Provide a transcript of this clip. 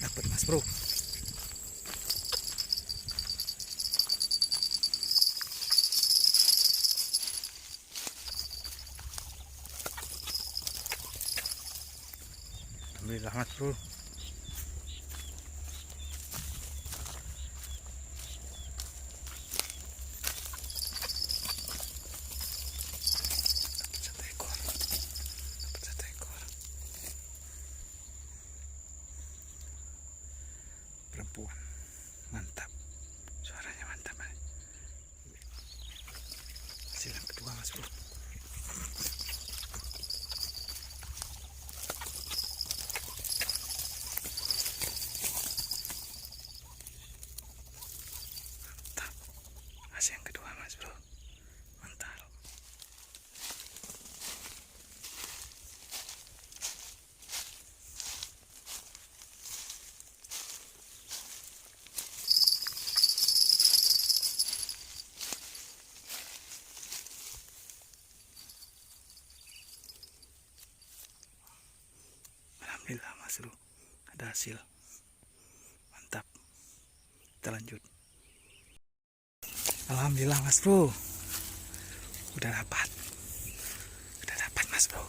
Dapat mas bro. Alhamdulillah mas bro. Perempuan mantap, suaranya mantap mas. Hasil yang kedua mas bro. Mantap, hasil yang kedua mas bro, mantap. Alhamdulillah mas bro, ada hasil, mantap. Kita lanjut. Alhamdulillah mas bro, udah dapat mas bro.